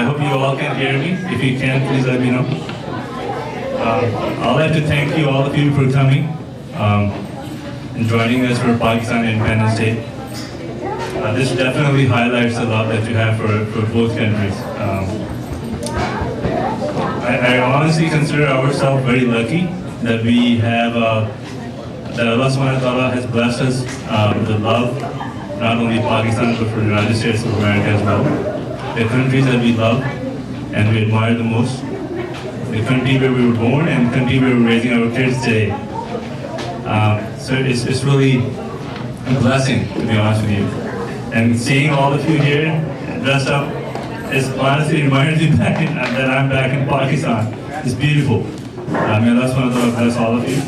I hope you all can hear me. If you can, please let me know. I'd like to thank you, all of you, for coming and joining us for Pakistan Independence Day. This definitely highlights the love that you have for both countries. I honestly consider ourselves very lucky that we have, that Allah subhanahu wa ta'ala has blessed us with the love, not only Pakistan, but for the United States of America as well. The countries that we love and we admire the most. The country where we were born and the country where we're raising our kids today. So it's really a blessing, to be honest with you. And seeing all of you here dressed up, it honestly reminds me that I'm back in Pakistan. It's beautiful. May Allah subhanahu wa ta'ala bless all of you.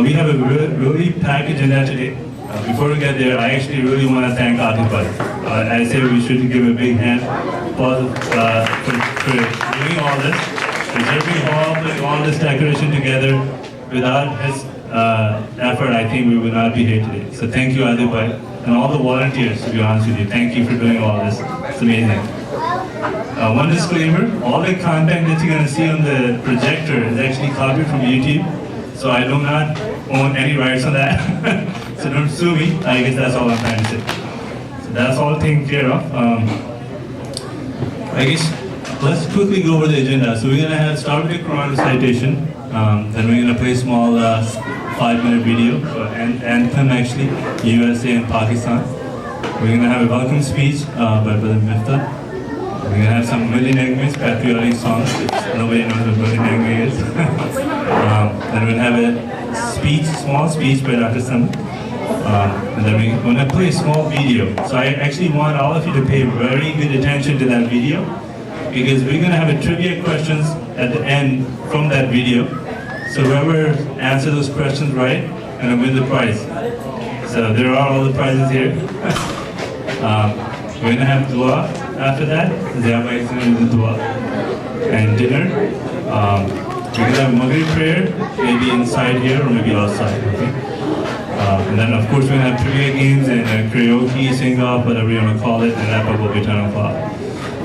We have a really packed agenda today. Before we get there, I actually really want to thank Atif Bhai. I say we should give a big hand for doing all this. Putting all this decoration together. Without his effort, I think we would not be here today. So thank you, Atif Bhai, and all the volunteers, to be honest with you. Thank you for doing all this. It's amazing. One disclaimer, all the content that you're going to see on the projector is actually copied from YouTube. So I do not own any rights on that. So don't sue me. I guess that's all I'm trying to say. So that's all taken care of. I guess let's quickly go over the agenda. So we're going to start with the Quran recitation. Then we're going to play a small 5-minute video, anthem actually, USA and Pakistan. We're going to have a welcome speech by Brother Miftah. We're going to have some Milli Nagme's patriotic songs. Nobody knows what Milli Nagme is. Then we'll have a small speech by Dr. Sam. And then we're going to play a small video. So I actually want all of you to pay very good attention to that video, because we're going to have a trivia questions at the end from that video. So whoever answers those questions right, going to win the prize. So there are all the prizes here. We're going to have dua after that. Ziyaba is going to do dua. And dinner. We're going to have Maghrib prayer, maybe inside here or maybe outside. Okay? And then of course we're gonna have trivia games and karaoke, sing-off, whatever you wanna call it, and wrap up will be 10 o'clock.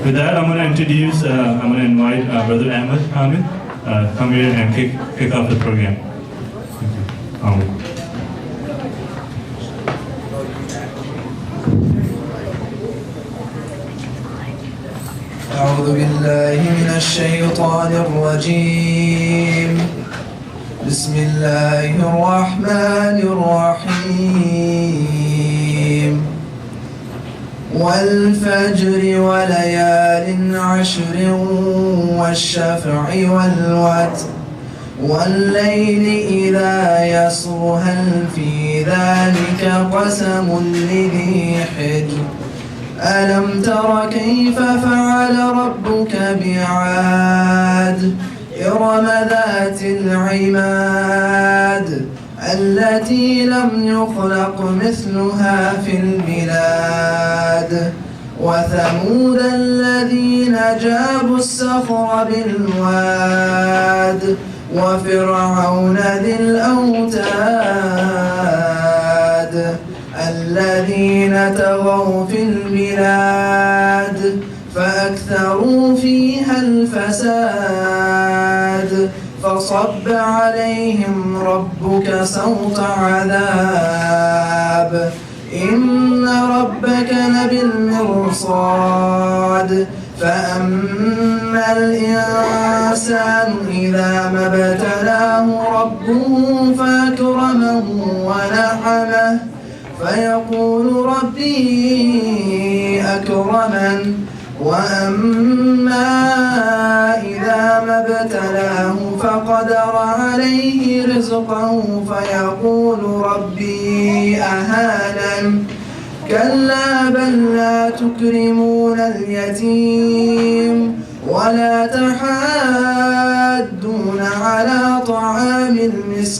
With that, I'm gonna invite Brother Ahmed Hamid, come here and kick off the program. Thank you. Ahmed. أعوذ بالله من الشيطان الرجيم. بسم الله الرحمن الرحيم. والفجر وليال عشر والشفع والوتر والليل إذا يسر هل في ذلك قسم لذي حجر ألم تر كيف فعل ربك بعاد إرم ذات العماد التي لم يخلق مثلها في البلاد وثمود الذين جابوا الصخر بالواد وفرعون ذي الأوتاد الذين طغوا في البلاد فأكثروا فيها الفساد فصب عليهم ربك سوط عذاب إن ربك لبالمرصاد فأما الإنسان إذا ما ابتلاه ربه فأكرمه ونعمه فيقول ربي أكرمن وأما إذا ما ابتلاه فقدر عليه رزقه فيقول ربي أهانن كلا بل لا تكرمون اليتيم ولا تحاضون على طعام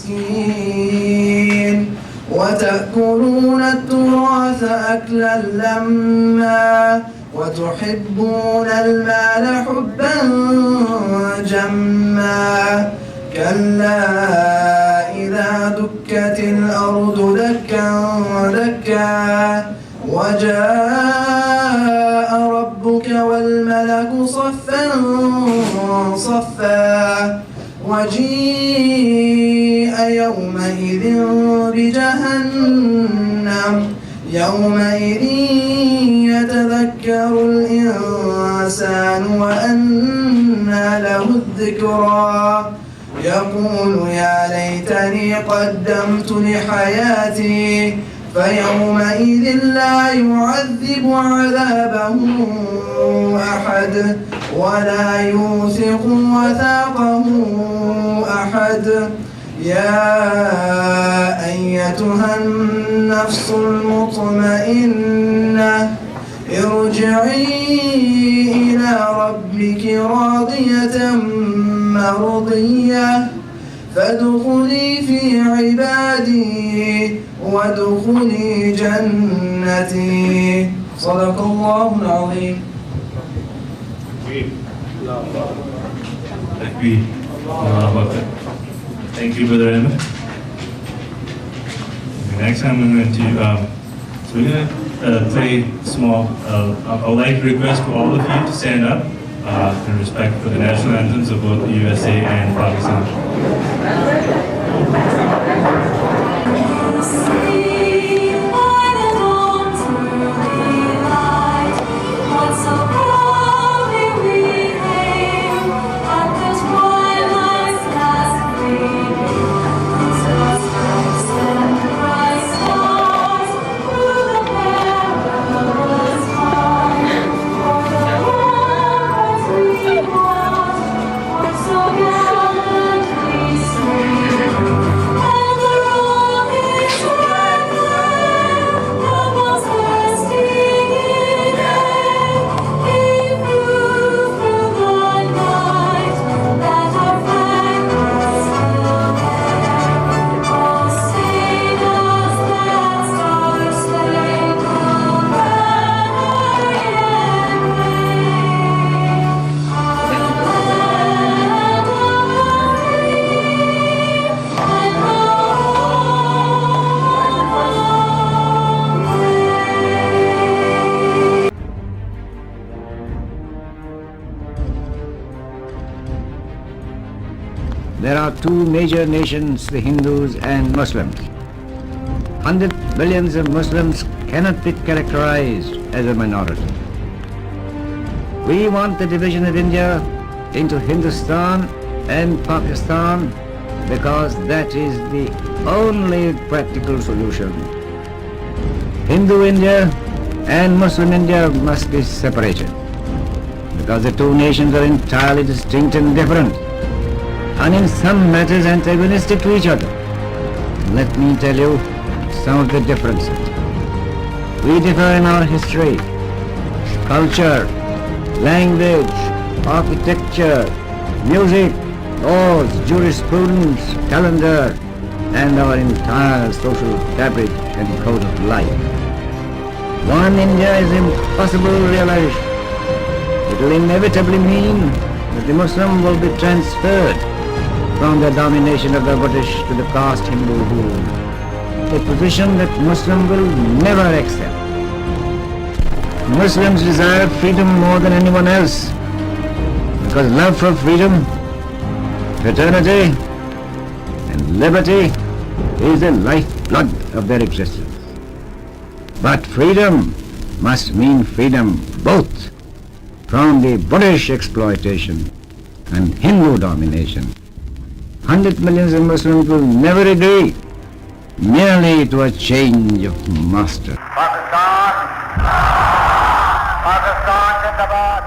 المسكين وتأكلون التراث أكلا لما وتحبون المال حبا جما كلا إذا دكت الأرض دكا دكا وجاء ربك والملك صفا صفا وجيء يومئذ بجهنم يومئذ يتذكر الإنسان وأنى له الذكرى يقول يا ليتني قدمت لحياتي فيومئذ لا يعذب عذابه أحد ولا يوثق وثاقه أحد يا أيتها النفس المطمئنة ارجعي إلى ربك راضية مرضية فادخلي في عبادي وادخلي جنتي صدق الله العظيم. Thank you, Brother Ahmed. Next, I'm going to so we're going to play small. I would like to request for all of you to stand up in respect for the national anthems of both the USA and Pakistan. So gallantly two major nations, the Hindus and Muslims. 100 millions of Muslims cannot be characterized as a minority. We want the division of India into Hindustan and Pakistan because that is the only practical solution. Hindu India and Muslim India must be separated because the two nations are entirely distinct and different and in some matters antagonistic to each other. Let me tell you some of the differences. We differ in our history, culture, language, architecture, music, laws, jurisprudence, calendar, and our entire social fabric and code of life. One India is impossible to realize. It will inevitably mean that the Muslim will be transferred from the domination of the British to the caste Hindu rule, a position that Muslim will never accept. Muslims desire freedom more than anyone else because love for freedom, fraternity, and liberty is the lifeblood of their existence. But freedom must mean freedom both from the British exploitation and Hindu domination. 100 millions of Muslims will never agree merely to a change of master. Pakistan Zindabad.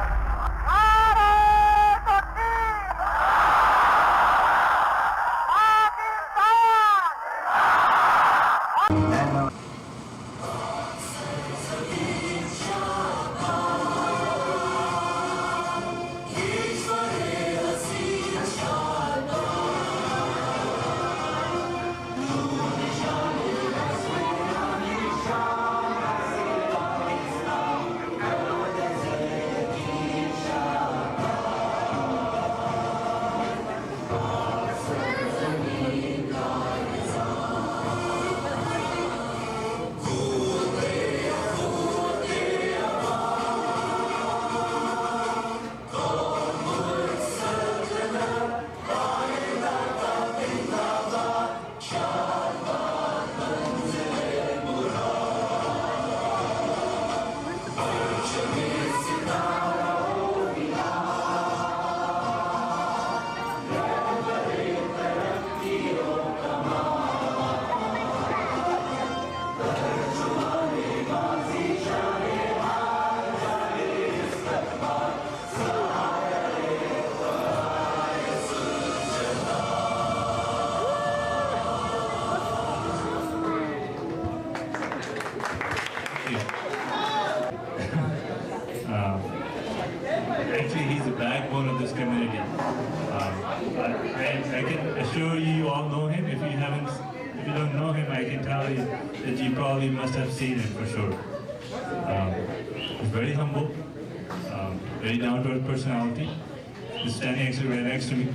Actually, he's the backbone of this community. I can assure you, you all know him. If you don't know him, I can tell you that you probably must have seen him for sure. He's very humble, very down-to-earth personality. He's standing actually right next to me.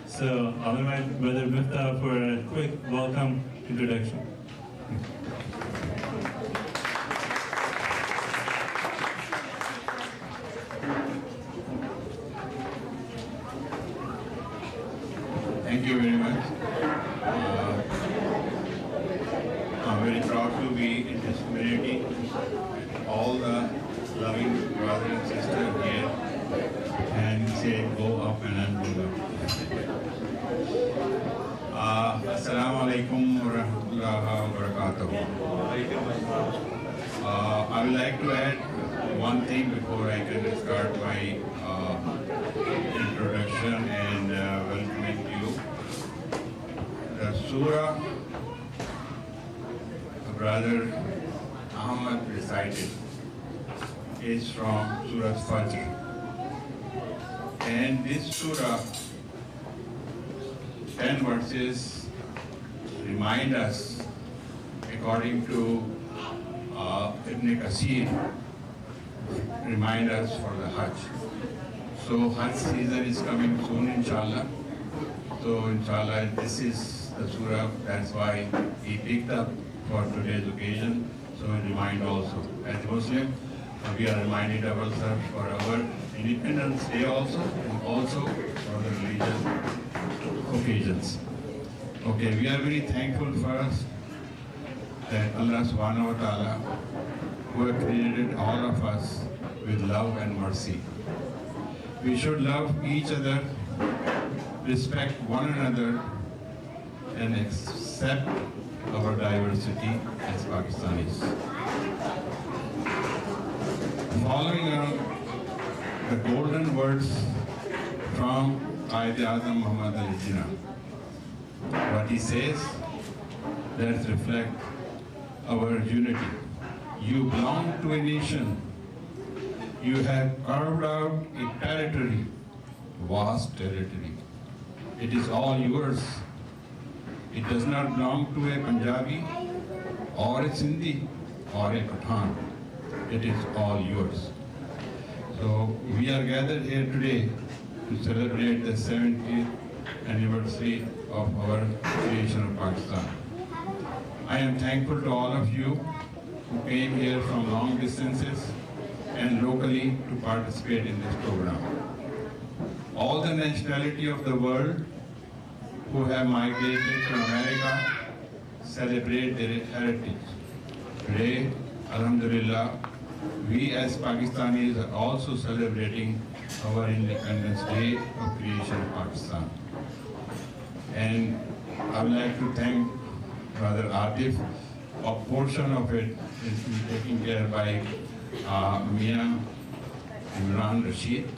So I'll invite Brother Miftah for a quick welcome introduction. Thank you very much. I'm very proud to be in this community. All the loving brothers and sisters here and say go up and go up. Assalamu alaikum wa rahmatullahi wa barakatuh. I would like to add one thing before I can start my introduction and welcoming you. The surah Brother Ahmad recited is from Surah Fajr. And this surah, 10 verses, remind us, according to Ibn Kasir, remind us for the Hajj. So Hajj season is coming soon, inshallah. So inshallah, this is the surah, that's why he picked up for today's occasion. So we remind also, as Muslim, we are reminded ourselves for our Independence Day also, and also for the religious occasions. Okay, we are very thankful first that Allah subhanahu wa ta'ala, who have created all of us with love and mercy. We should love each other, respect one another, and accept our diversity as Pakistanis. Following on the golden words from Quaid-e-Azam Muhammad Ali Jinnah, what he says, that reflect our unity. You belong to a nation. You have carved out a territory, vast territory. It is all yours. It does not belong to a Punjabi or a Sindhi or a Pathan. It is all yours. So we are gathered here today to celebrate the 70th anniversary of our creation of Pakistan. I am thankful to all of you who came here from long distances and locally to participate in this program. All the nationality of the world who have migrated to America celebrate their heritage. Today, Alhamdulillah, we as Pakistanis are also celebrating our Independence Day of creation of Pakistan. And I would like to thank Brother Atif. A portion of it is taken care by Mia Imran Rashid.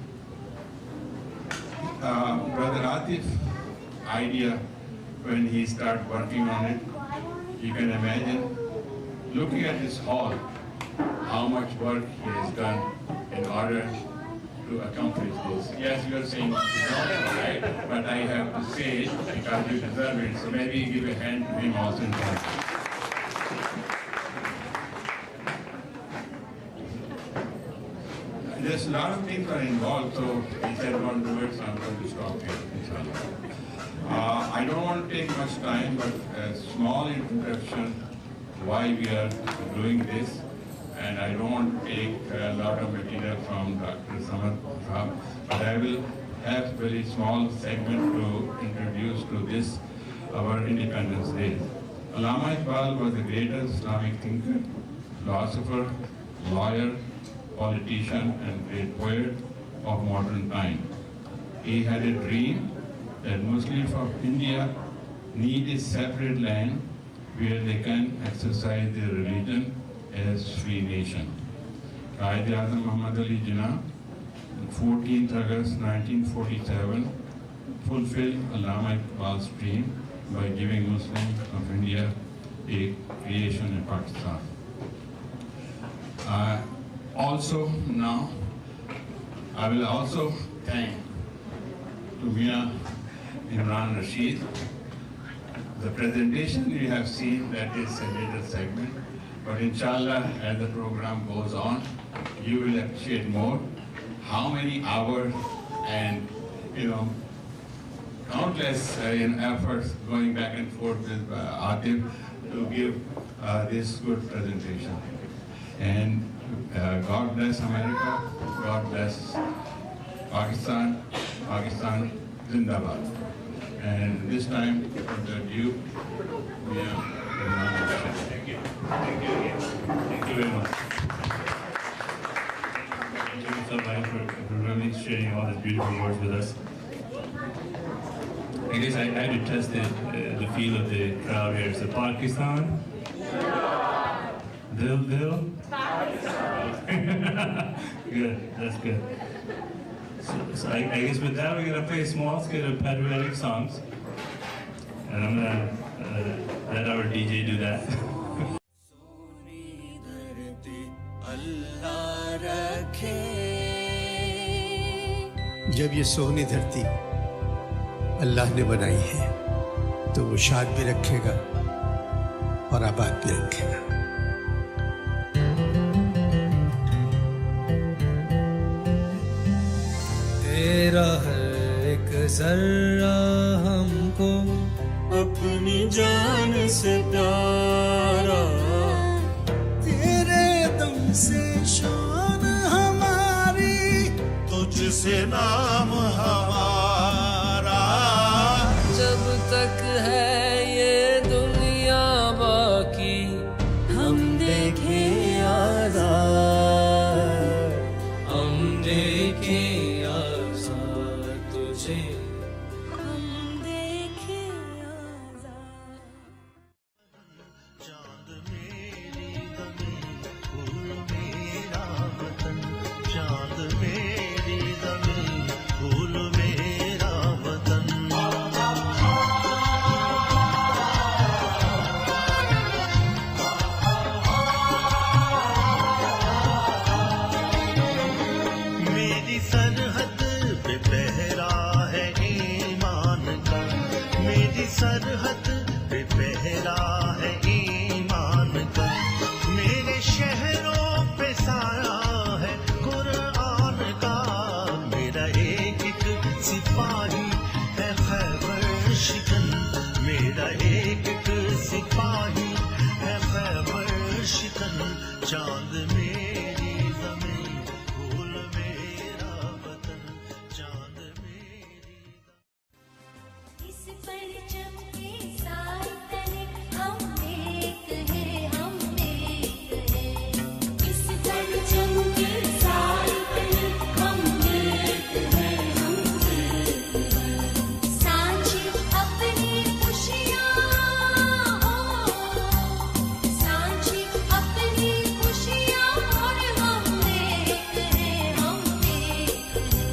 Brother Atif's idea, when he started working on it, you can imagine, looking at this hall, how much work he has done in order to accomplish this. Yes, you are saying it's not right, but I have to say it because you deserve it. So maybe give a hand to him also in front. There's a lot of things are involved, so he said don't do it, so I'm going to stop here. I don't want to take much time, but a small introduction why we are doing this. And I don't want to take a lot of material from Dr. Samad Sahab, but I will have a very small segment to introduce to this, our Independence Day. Allama Iqbal was the greatest Islamic thinker, philosopher, lawyer, politician, and great poet of modern time. He had a dream that Muslims of India need a separate land where they can exercise their religion as free nation. Quaid-e-Azam Muhammad Ali Jinnah, 14th August 1947, fulfilled Allama Iqbal's dream by giving Muslims of India a creation in Pakistan. Also now, I will also thank to Mia Imran Rashid. The presentation you have seen, that is a little segment, but inshallah, as the program goes on, you will appreciate more how many hours and countless efforts going back and forth with Atif to give this good presentation. And God bless America, God bless Pakistan, Pakistan Zindabad. And this time, the Duke, thank you. Thank you again. Thank you very much. Thank you so much for really sharing all these beautiful words with us. I guess I had to test the feel of the crowd here. So Pakistan? Dil? Good, that's good. So I guess with that we're going to play a small scale of patriotic songs. And I'm going to let our DJ do that. जब ये सोहनी धरती अल्लाह ने बनाई है तो वो शाद भी रखेगा और आबाद भी रखेगा। तेरा हर एक जर्रा हमको अपनी जान से प्यारा, तेरे दम से शान हमारी, तुझसे नाम हमारा। चांद मेरी ज़मीन फूल मेरा वतन चांद मेरी इस परचम के साथ तले हम एक हैं हम एक हैं इस परचम के साथ तले हम एक हैं हम एक हैं सांझी अपनी खुशियाँ हो सांझी अपनी खुशियाँ और हम एक हैं हम एक हैं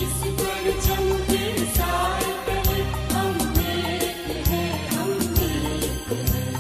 इस परचम के साथ तले हम एक हैं हम एक हैं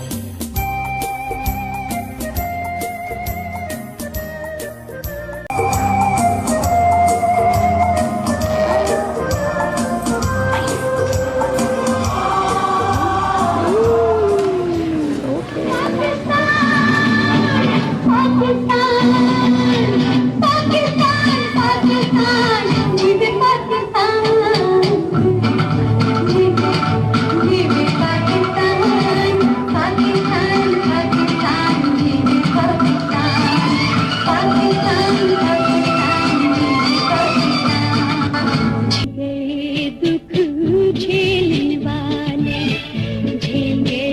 दुख झेलने वाले झेंगे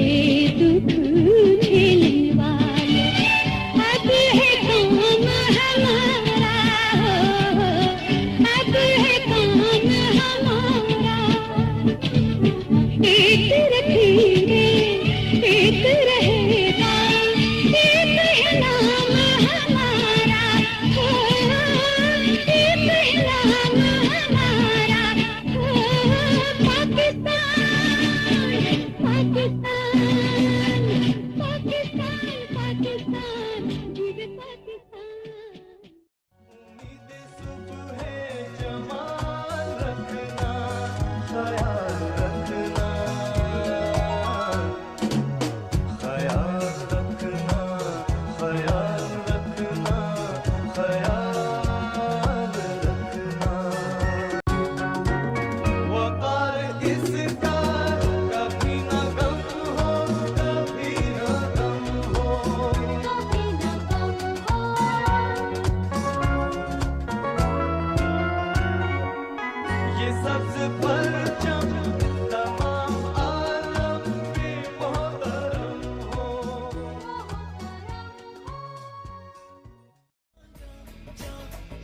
दुख झेलने वाले अब है काम हमारा अब है काम हमारा एक रखेंगे एक रहेगा एक है नाम हमारा एक है नाम हमारा पाकिस्तान पाकिस्तान पाकिस्तान पाकिस्तान जीवे पाकिस्तान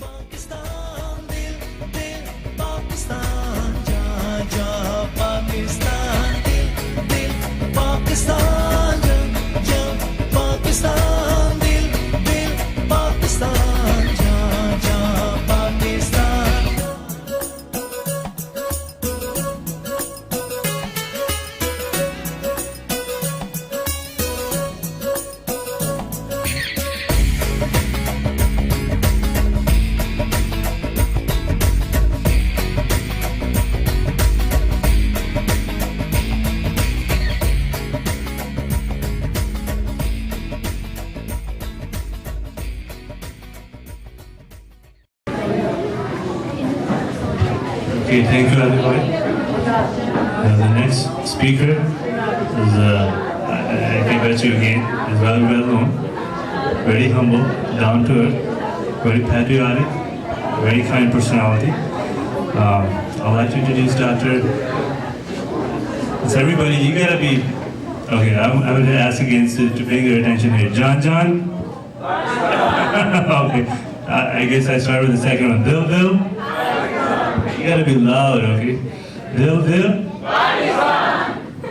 पाकिस्तान दिल दिल पाकिस्तान जा जा पाकिस्तान दिल दिल पाकिस्तान जा पाकिस्तान दिल दिल पाकिस्तान जा जा Pakistan Okay, thank you everybody. The next speaker is, I congratulate you again, is well known, very humble, down to earth, very patriotic, very kind personality. I'd like to introduce Dr. So everybody, you gotta be, okay, I'm going to ask again to bring your attention here. John? Okay, I guess I start with the second one. Bill? You gotta be loud, okay? Bill?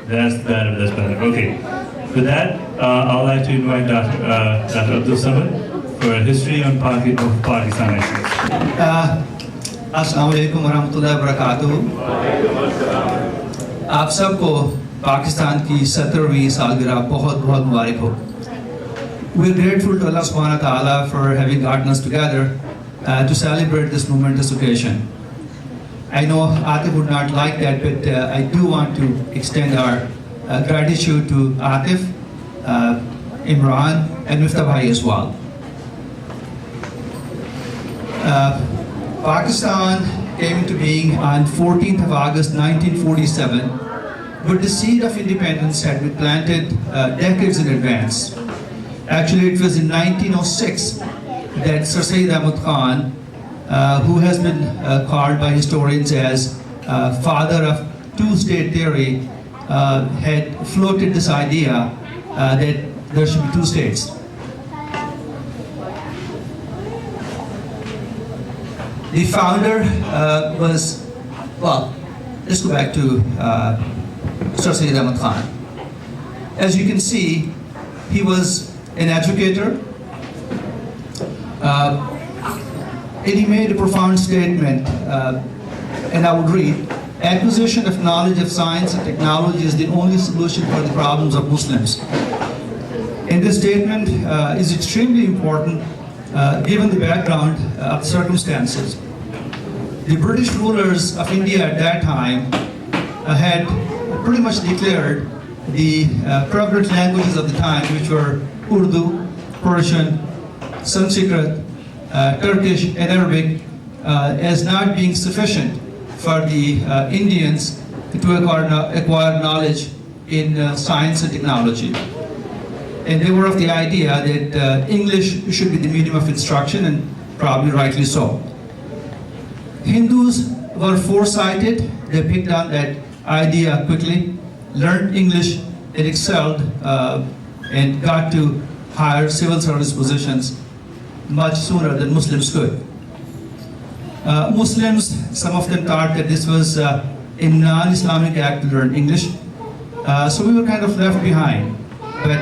That's better. Okay. For that, I'd like to invite Dr. Abdul Samad for a history on Pakistan issues. अस्सलाम वालेकुम वरहमतुल्लाहि वबरकातुहू। आप सबको पाकिस्तान की 17वीं सालगिरह बहुत बहुत मुबारक हो। We're grateful to Allah subhanahu wa ta'ala for having gotten us together to celebrate this momentous occasion. I know Atif would not like that, but I do want to extend our gratitude to Atif, Imran, and Miftah Bhai as well. Pakistan came into being on 14th of August 1947, but the seed of independence had been planted decades in advance. Actually, it was in 1906 that Sir Syed Ahmad Khan, who has been called by historians as father of two-state theory, had floated this idea that there should be two states. The founder was, well, let's go back to Sir Syed Ahmad Khan. As you can see, he was an educator, and he made a profound statement, and I would read, acquisition of knowledge of science and technology is the only solution for the problems of Muslims. And this statement is extremely important given the background of circumstances. The British rulers of India at that time had pretty much declared the prevalent languages of the time, which were Urdu, Persian, Sanskrit, Turkish, and Arabic, as not being sufficient for the Indians to acquire knowledge in science and technology. And they were of the idea that English should be the medium of instruction, and probably rightly so. Hindus were foresighted. They picked on that idea quickly, learned English, and excelled, and got to higher civil service positions much sooner than Muslims could. Muslims, some of them thought that this was a non-Islamic act to learn English, so we were kind of left behind. But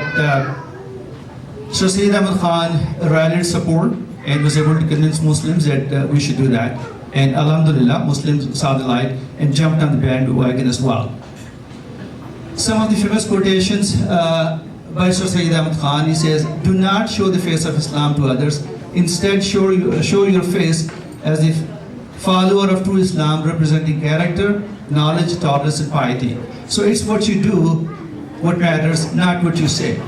Sir Syed Ahmad Khan rallied support and was able to convince Muslims that we should do that. And alhamdulillah, Muslims saw the light and jumped on the bandwagon as well. Some of the famous quotations by Sir Syed Ahmad Khan, he says, do not show the face of Islam to others. Instead, show your face as the follower of true Islam, representing character, knowledge, tolerance, and piety. So it's what you do what matters, not what you say.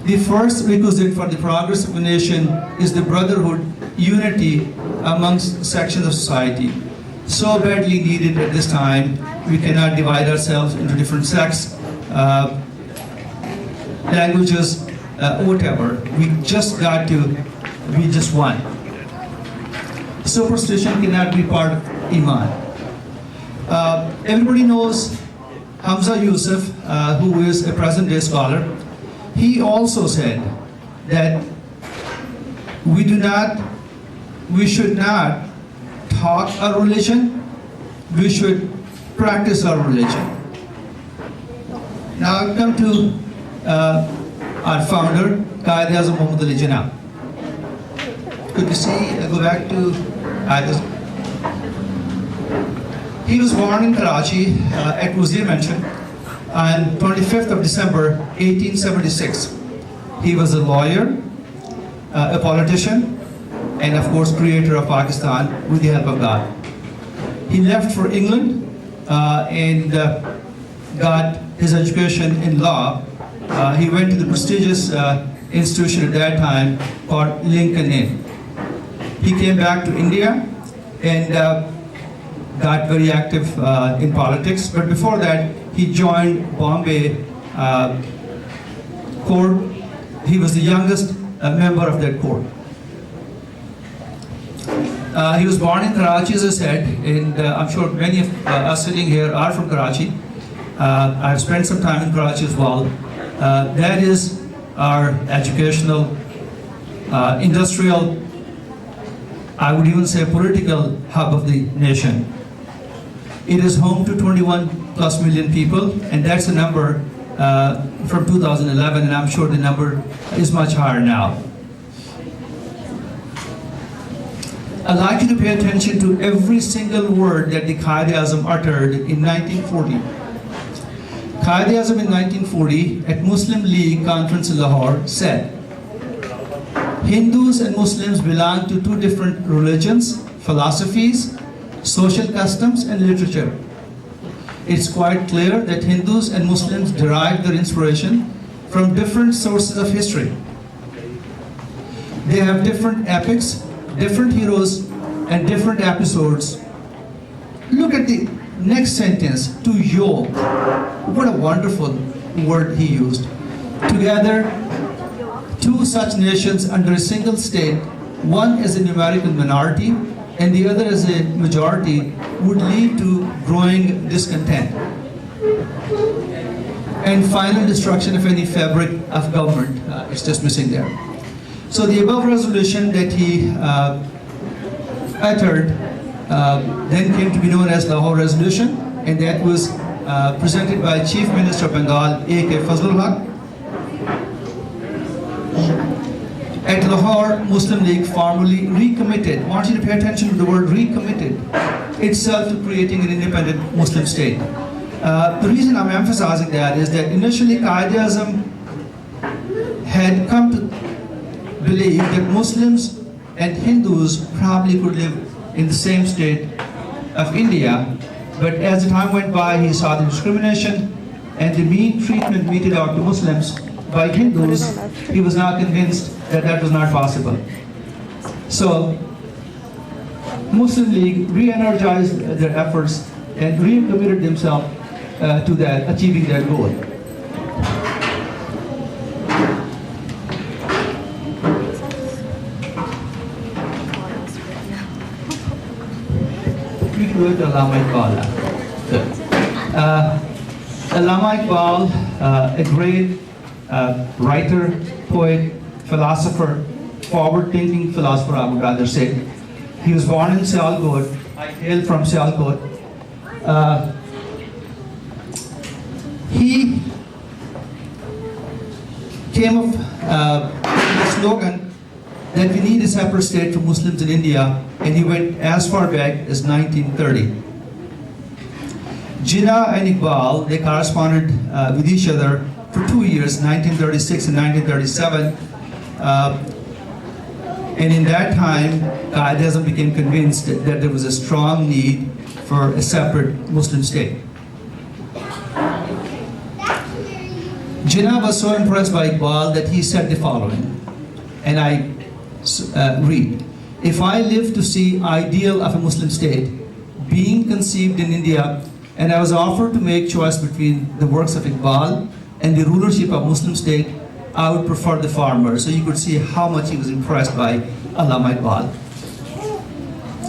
The first requisite for the progress of a nation is the brotherhood, unity amongst sections of society. So badly needed at this time. We cannot divide ourselves into different sects, languages, whatever. We just got to be just one. Superstition cannot be part of Iman. Everybody knows Hamza Yusuf, who is a present-day scholar. He also said that we should not talk our religion, we should practice our religion. Now I come to our founder, Quaid-e-Azam Muhammad Ali Jinnah. Could you see, go back to he was born in Karachi at Museum Mansion on 25th of December 1876. He was a lawyer, a politician, and of course creator of Pakistan with the help of God. He left for England and got his education in law. He went to the prestigious institution at that time called Lincoln Inn. He came back to India and got very active in politics, but before that he joined Bombay court. He was the youngest member of that court. He was born in Karachi, as I said, and I'm sure many of us sitting here are from Karachi. I've spent some time in Karachi as well. That is our educational, industrial, I would even say political hub of the nation. It is home to 21+ million people, and that's a number from 2011, and I'm sure the number is much higher now. I'd like you to pay attention to every single word that the Quaid-e-Azam uttered in 1940. Quaid-e-Azam in 1940 at Muslim League conference in Lahore said, Hindus and Muslims belong to two different religions, philosophies, social customs, and literature. It's quite clear that Hindus and Muslims derive their inspiration from different sources of history. They have different epics, different heroes, and different episodes. Look at the next sentence, to yo. What a wonderful word he used. Together, two such nations under a single state, one as a numerical minority and the other as a majority, would lead to growing discontent and final destruction of any fabric of government. It's just missing there. So the above resolution that he uttered then came to be known as Lahore Resolution, and that was presented by Chief Minister of Bengal, A.K. Fazlul Haq. At Lahore, Muslim League formally recommitted, I want you to pay attention to the word recommitted, itself to creating an independent Muslim state. The reason I'm emphasizing that is that initially Qaeda-ism had come to believe that Muslims and Hindus probably could live in the same state of India, but as the time went by, he saw the discrimination and the mean treatment meted out to Muslims by Hindus. He was now convinced that that was not possible. So, Muslim League re-energized their efforts and recommitted themselves to that, achieving their goal. We do it Allama Iqbal. Allama Iqbal, a great writer, poet, philosopher, forward-thinking philosopher, I would rather say. He was born in Sialkot. I hail from Sialkot. He came up with the slogan that we need a separate state for Muslims in India, and he went as far back as 1930. Jinnah and Iqbal, they corresponded with each other for 2 years, 1936 and 1937. And in that time, Qaeda became convinced that there was a strong need for a separate Muslim state. Jinnah was so impressed by Iqbal that he said the following, and I read, "If I live to see ideal of a Muslim state being conceived in India, and I was offered to make choice between the works of Iqbal and the rulership of Muslim state, I would prefer the former." So you could see how much he was impressed by Allama Iqbal.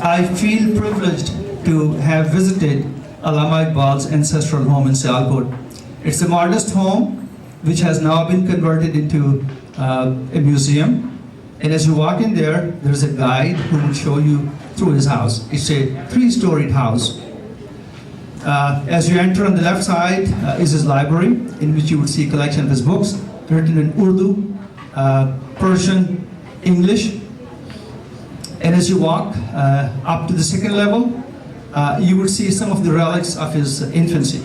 I feel privileged to have visited Allama Iqbal's ancestral home in Sialkot. It's a modest home which has now been converted into a museum. And as you walk in there, there's a guide who will show you through his house. It's a 3-storied house. As you enter on the left side is his library, in which you will see a collection of his books, written in Urdu, Persian, English. And as you walk up to the second level, you will see some of the relics of his infancy.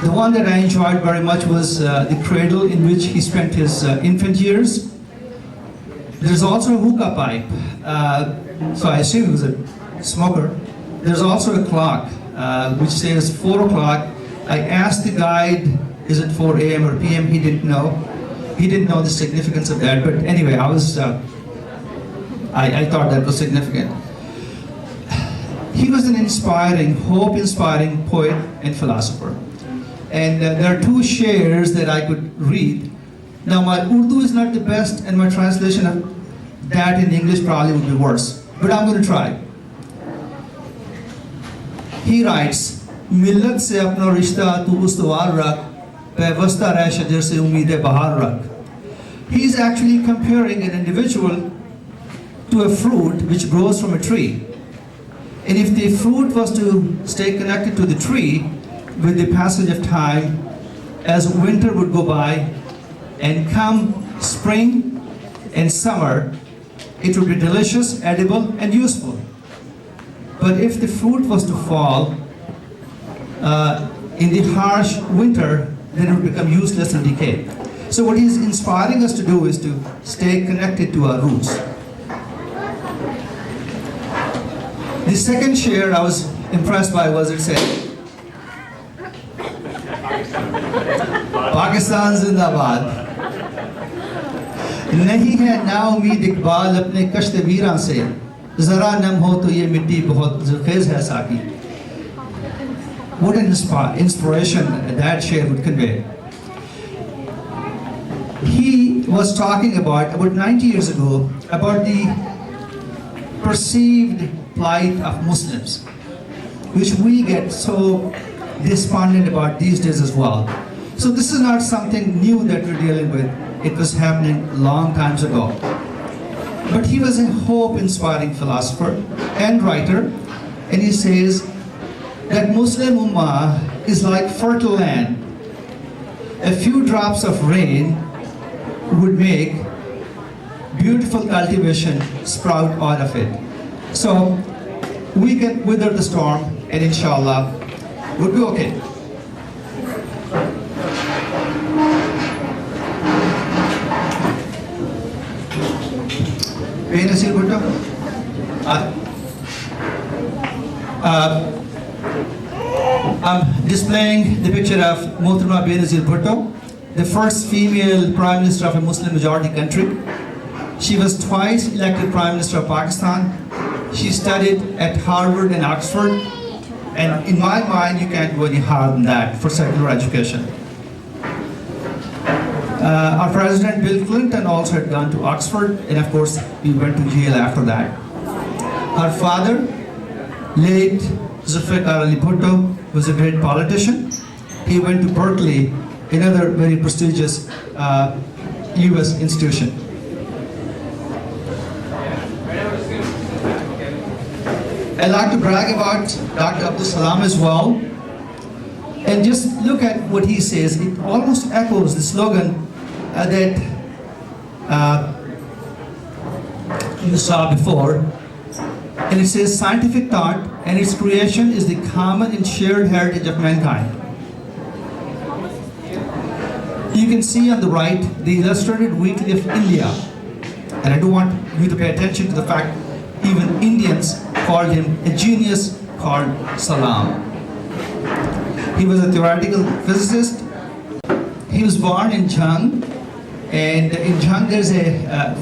The one that I enjoyed very much was the cradle in which he spent his infant years. There's also a hookah pipe, so I assume he was a smoker. There's also a clock which says 4 o'clock. I asked the guide, is it 4 a.m. or p.m.? He didn't know. He didn't know the significance of that, but anyway, I thought that was significant. He was an inspiring, hope-inspiring poet and philosopher. And there are 2 shares that I could read. Now, my Urdu is not the best, and my translation of that in English probably would be worse, but I'm going to try. He writes, "Millat se apna rishta tu ustawar rak, paivasta rahe shajar se umeed bahar rak." He's actually comparing an individual to a fruit which grows from a tree. And if the fruit was to stay connected to the tree, with the passage of time, as winter would go by, and come spring and summer, it would be delicious, edible, and useful. But if the fruit was to fall in the harsh winter, then it would become useless and decay. So what he's inspiring us to do is to stay connected to our roots. The second share I was impressed by was, it said, "Pakistan Zindabad. नहीं है ना उम्मीद इकबाल अपने कश्त वीरां से, जरा नम हो तो ये मिट्टी बहुत ज़ुल्फ़ेज़ है साकी." What an inspiration that share would convey. was talking about 90 years ago, about the perceived plight of Muslims, which we get so despondent about these days as well. So this is not something new that we're dealing with. It was happening long times ago. But he was a hope-inspiring philosopher and writer, and he says that Muslim Ummah is like fertile land. A few drops of rain would make beautiful cultivation sprout out of it. So we can weather the storm, and inshallah, we'll be okay. Benazir Bhutto? I'm displaying the picture of Mohtarama Benazir Bhutto, the first female Prime Minister of a Muslim majority country. She was twice elected Prime Minister of Pakistan. She studied at Harvard and Oxford, and in my mind you can't go any higher than that for secular education. Our President Bill Clinton also had gone to Oxford, and of course he went to jail after that. Her father, late Zulfikar Ali Bhutto, was a great politician. He went to Berkeley, another very prestigious US institution. I'd like to brag about Dr. Abdul Salam as well. And just look at what he says. It almost echoes the slogan that you saw before. And it says, scientific thought and its creation is the common and shared heritage of mankind. You can see on the right the Illustrated Weekly of India. And I do want you to pay attention to the fact even Indians called him a genius called Salam. He was a theoretical physicist. He was born in Jhang, and in Jhang there's a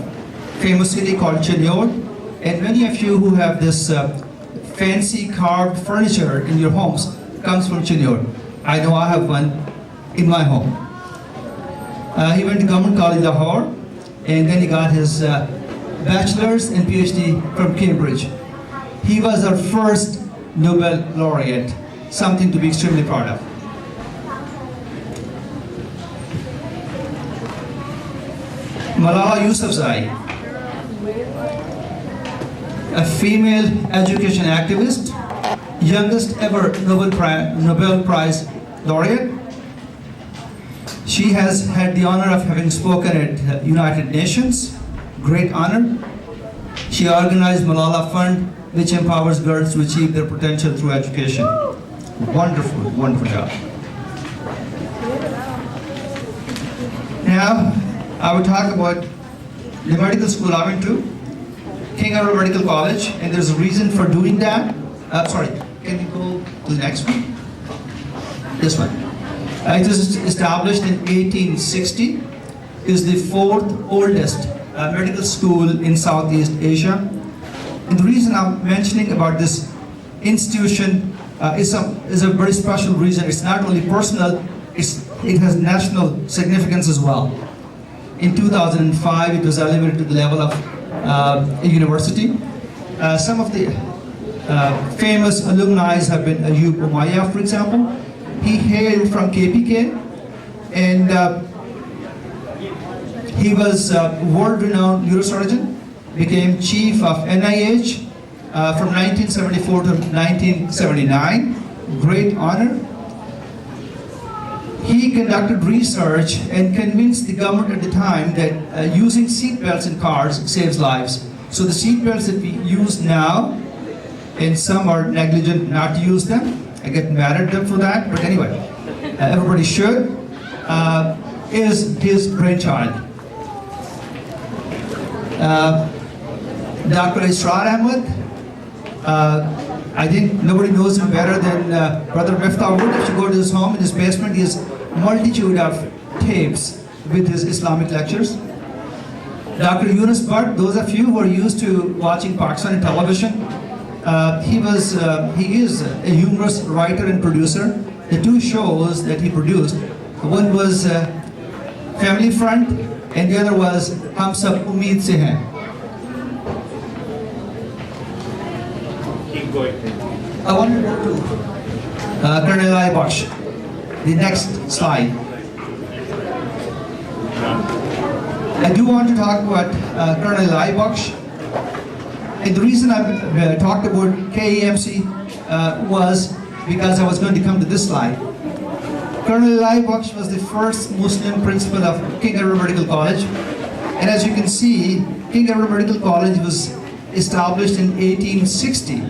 famous city called Chennai, and many of you who have this fancy carved furniture in your homes comes from Chennai. I know I have one in my home. He went to Government College Lahore, and then he got his bachelor's and PhD from Cambridge. He was our first Nobel laureate, something to be extremely proud of. Malala Yousafzai, a female education activist, youngest ever Nobel Prize laureate. She has had the honor of having spoken at United Nations, great honor. She organized Malala Fund, which empowers girls to achieve their potential through education. Wonderful, wonderful job. Now, I will talk about the medical school I went to, King Edward Medical College, and there's a reason for doing that. Sorry, can you go to the next one? This one. It was established in 1860. It is the fourth oldest medical school in Southeast Asia. And the reason I'm mentioning about this institution is a very special reason. It's not only personal, it has national significance as well. In 2005, it was elevated to the level of a university. Some of the famous alumni have been Ayub Umayya, for example. He hailed from KPK, and he was a world-renowned neurosurgeon, became chief of NIH from 1974 to 1979, great honor. He conducted research and convinced the government at the time that using seat belts in cars saves lives. So the seat belts that we use now, and some are negligent not to use them. I get mad at them for that, but anyway, everybody should, is his brainchild. Dr. Israr Ahmed, I think nobody knows him better than Brother Miftah Wood. If you go to his home, in his basement, he has a multitude of tapes with his Islamic lectures. Dr. Yunus Bhatt, those of you who are used to watching Pakistani television, he is a humorous writer and producer. The two shows that he produced, one was Family Front and the other was Hum Sab Umeed Se Hain. Keep going. I want to go to Colonel Ali Baksh. The next slide. I do want to talk about Colonel Ali Baksh. And the reason I talked about KEMC was because I was going to come to this slide. Colonel Ali Baksh was the first Muslim principal of King Edward Medical College. And as you can see, King Edward Medical College was established in 1860.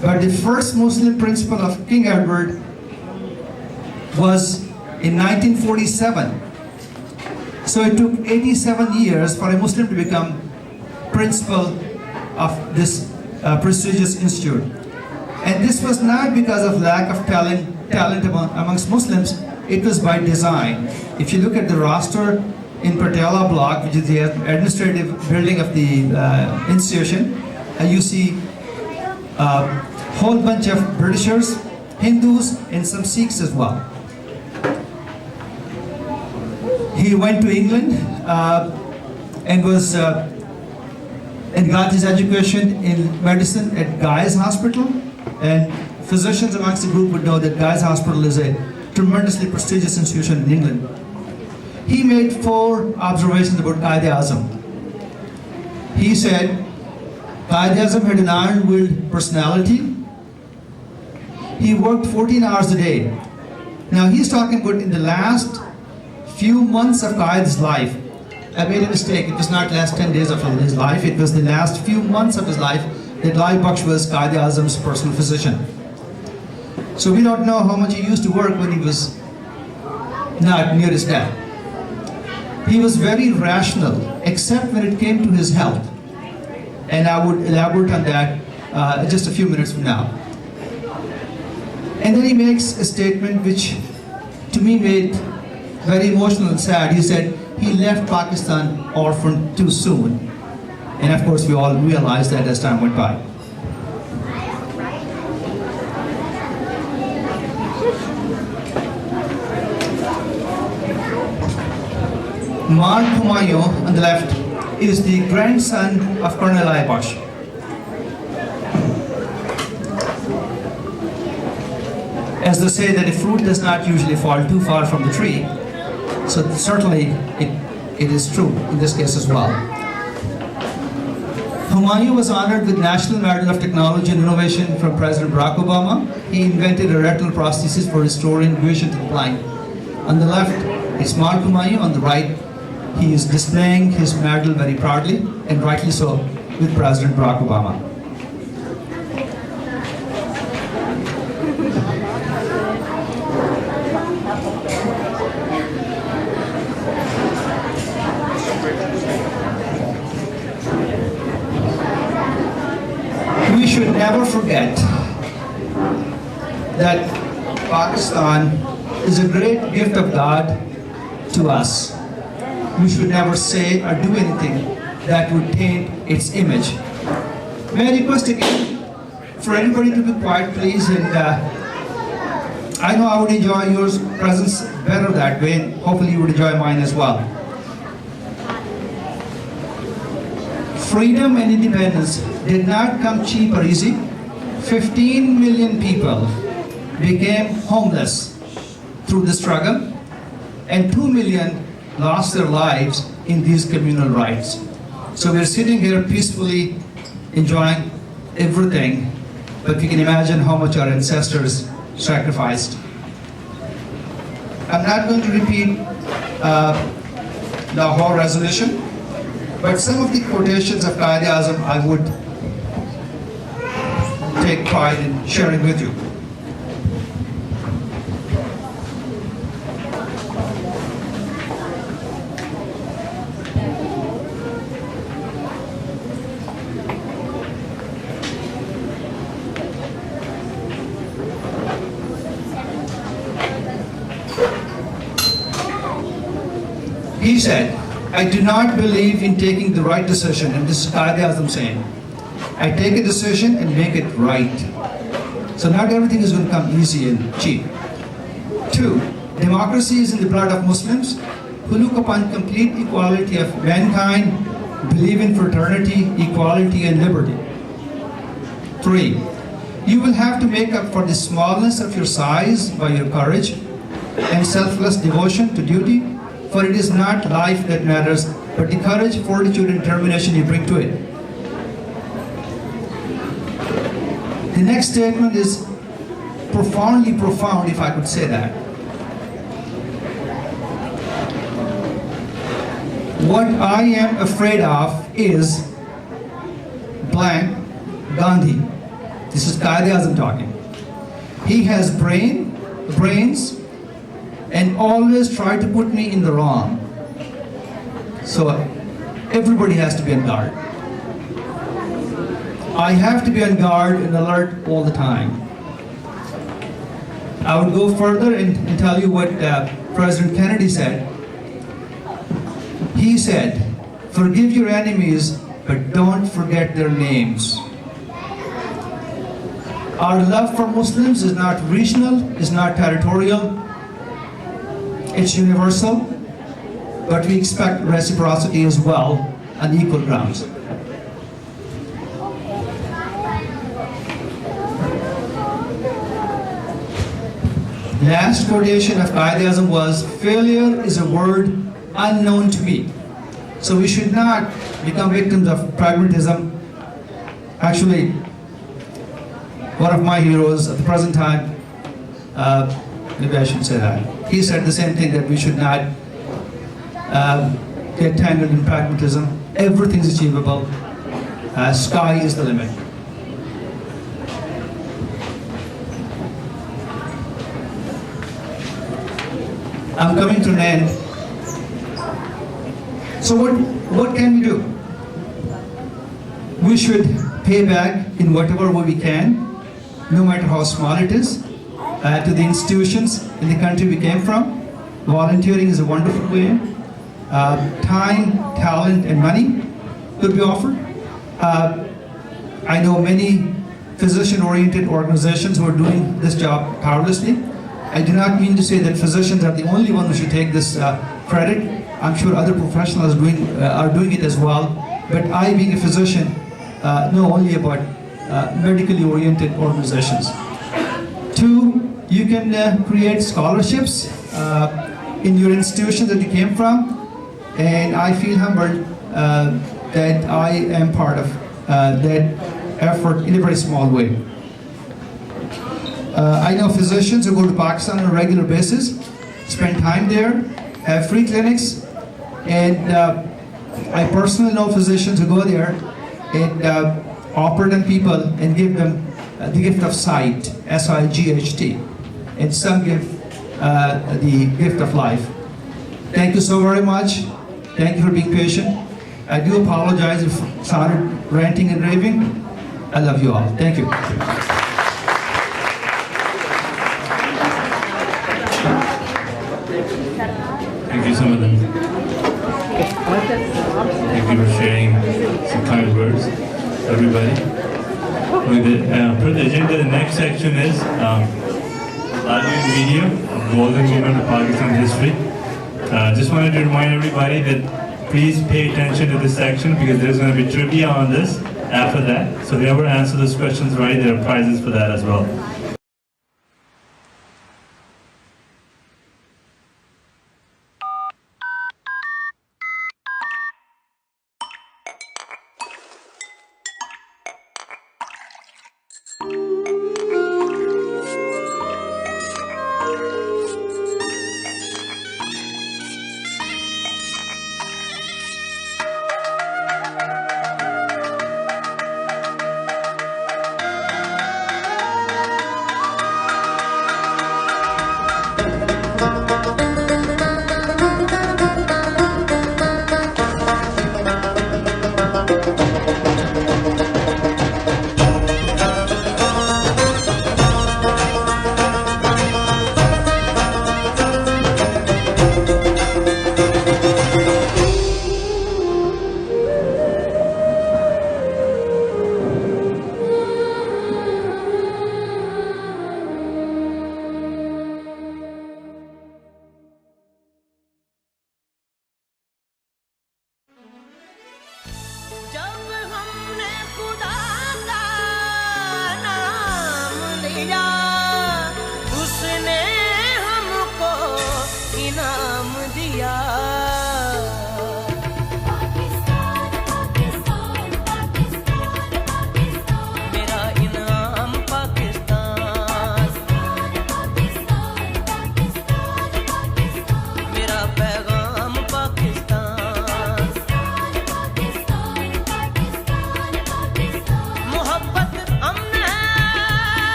But the first Muslim principal of King Edward was in 1947. So it took 87 years for a Muslim to become principal of this prestigious institute. And this was not because of lack of talent amongst Muslims, it was by design. If you look at the roster in Patella Block, which is the administrative building of the institution, you see a whole bunch of Britishers, Hindus, and some Sikhs as well. He went to England and got his education in medicine at Guy's Hospital. And physicians amongst the group would know that Guy's Hospital is a tremendously prestigious institution in England. He made 4 observations about Quaid-e-Azam. He said, Quaid-e-Azam had an iron-willed personality. He worked 14 hours a day. Now he's talking about in the last few months of Quaid's life. I made a mistake. It was not last 10 days of his life. It was the last few months of his life that Ali Baksh was Quaid-e-Azam's personal physician. So we don't know how much he used to work when he was not near his death. He was very rational, except when it came to his health. And I would elaborate on that just a few minutes from now. And then he makes a statement which to me made very emotional and sad. He said he left Pakistan orphaned too soon. And of course we all realized that as time went by. Mark Humayun on the left is the grandson of Colonel Ali Baksh. As they say that a fruit does not usually fall too far from the tree, so certainly it is true in this case as well. Humayun was honored with National Medal of Technology and Innovation from President Barack Obama. He invented a retinal prosthesis for restoring vision to the blind. On the left is Mark Humayun, on the right he is displaying his medal very proudly, and rightly so, with President Barack Obama. We should never forget that Pakistan is a great gift of God to us. We should never say or do anything that would taint its image. May I request again for everybody to be quiet, please, and I know I would enjoy your presence better that way, and hopefully you would enjoy mine as well. Freedom and independence did not come cheap or easy. 15 million people became homeless through the struggle, and 2 million lost their lives in these communal rights. So we're sitting here peacefully enjoying everything, but we can imagine how much our ancestors sacrificed. I'm not going to repeat the whole resolution, but some of the quotations of Quaid-e-Azam I would take pride in sharing with you. He said, I do not believe in taking the right decision, and this is Quaid-e-Azam saying, I take a decision and make it right. So not everything is going to come easy and cheap. 2, democracy is in the blood of Muslims, who look upon complete equality of mankind, believe in fraternity, equality, and liberty. 3. You will have to make up for the smallness of your size by your courage and selfless devotion to duty, for it is not life that matters, but the courage, fortitude, and determination you bring to it. The next statement is profoundly profound, if I could say that. What I am afraid of is blank Gandhi. This is Qaid-e-Azam talking. He has brains, and always try to put me in the wrong. So everybody has to be on guard. I have to be on guard and alert all the time. I would go further and tell you what President Kennedy said. He said, "Forgive your enemies, but don't forget their names." Our love for Muslims is not regional, is not territorial, it's universal, but we expect reciprocity as well on equal grounds. Last quotation of Qaid-e-Azam was, "Failure is a word unknown to me." So we should not become victims of pragmatism. Actually, one of my heroes at the present time, maybe I should say that, he said the same thing, that we should not get tangled in pragmatism. Everything is achievable. Sky is the limit. I'm coming to an end. So what can we do? We should pay back in whatever way we can, no matter how small it is, to the institutions in the country we came from. Volunteering is a wonderful way. Time, talent, and money could be offered. I know many physician-oriented organizations who are doing this job tirelessly. I do not mean to say that physicians are the only ones who should take this credit. I'm sure other professionals are doing it as well. But I, being a physician, know only about medically oriented organizations. 2, you can create scholarships in your institution that you came from, and I feel humbled that I am part of that effort in a very small way. I know physicians who go to Pakistan on a regular basis, spend time there, have free clinics, and I personally know physicians who go there and operate on people and give them the gift of sight, S-I-G-H-T, and some give the gift of life. Thank you so very much. Thank you for being patient. I do apologize if I started ranting and raving. I love you all. Thank you. Thank you, Samadhan. Thank you for sharing some kind words, everybody. Per the agenda, the next section is audio and video, golden moment of Pakistan history. Just wanted to remind everybody that please pay attention to this section because there's going to be trivia on this after that. So whoever answers those questions right, there are prizes for that as well.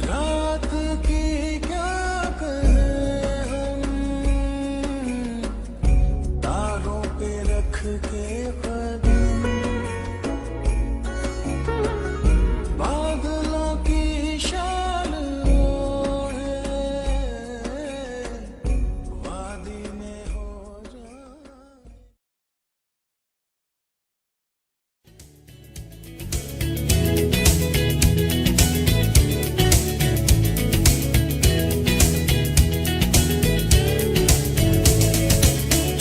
रात की क्या करें हम, तारों पे रख के कदम, बादलों की शान ओढ़े, वादी में हो जाए।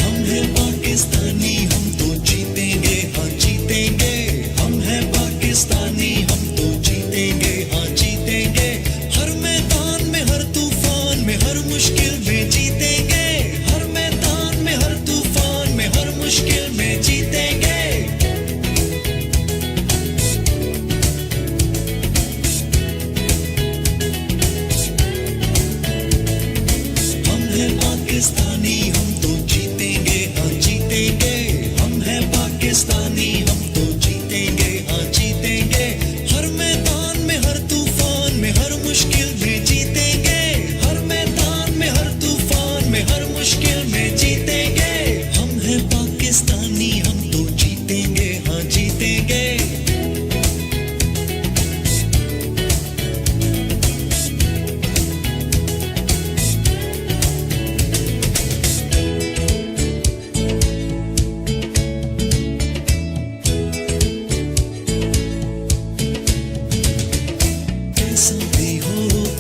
हम हैं पाकिस्तानी, हम तो जीतेंगे, हाँ जीतेंगे। हम हैं पाकिस्तानी, हम तो जीतेंगे, हाँ जीतेंगे। हर मैदान में, हर तूफान में, हर मुश्किल में जीतेंगे। हर मैदान में, हर तूफान में, हर मुश्किल में जीतेंगे। हम हैं पाकिस्तानी, हम तो जीतेंगे, हाँ जीतेंगे। हम हैं पाकिस्तानी, हम तो जीतेंगे, हाँ जीतेंगे। हर मैदान में, हर तूफान में, हर मुश्किल में जीतेंगे। हर मैदान में, हर तूफान में, हर मुश्किल में जीतेंगे। हम हैं पाकिस्तानी, हम तो जीतेंगे, हाँ जीतेंगे। कैसा भी हो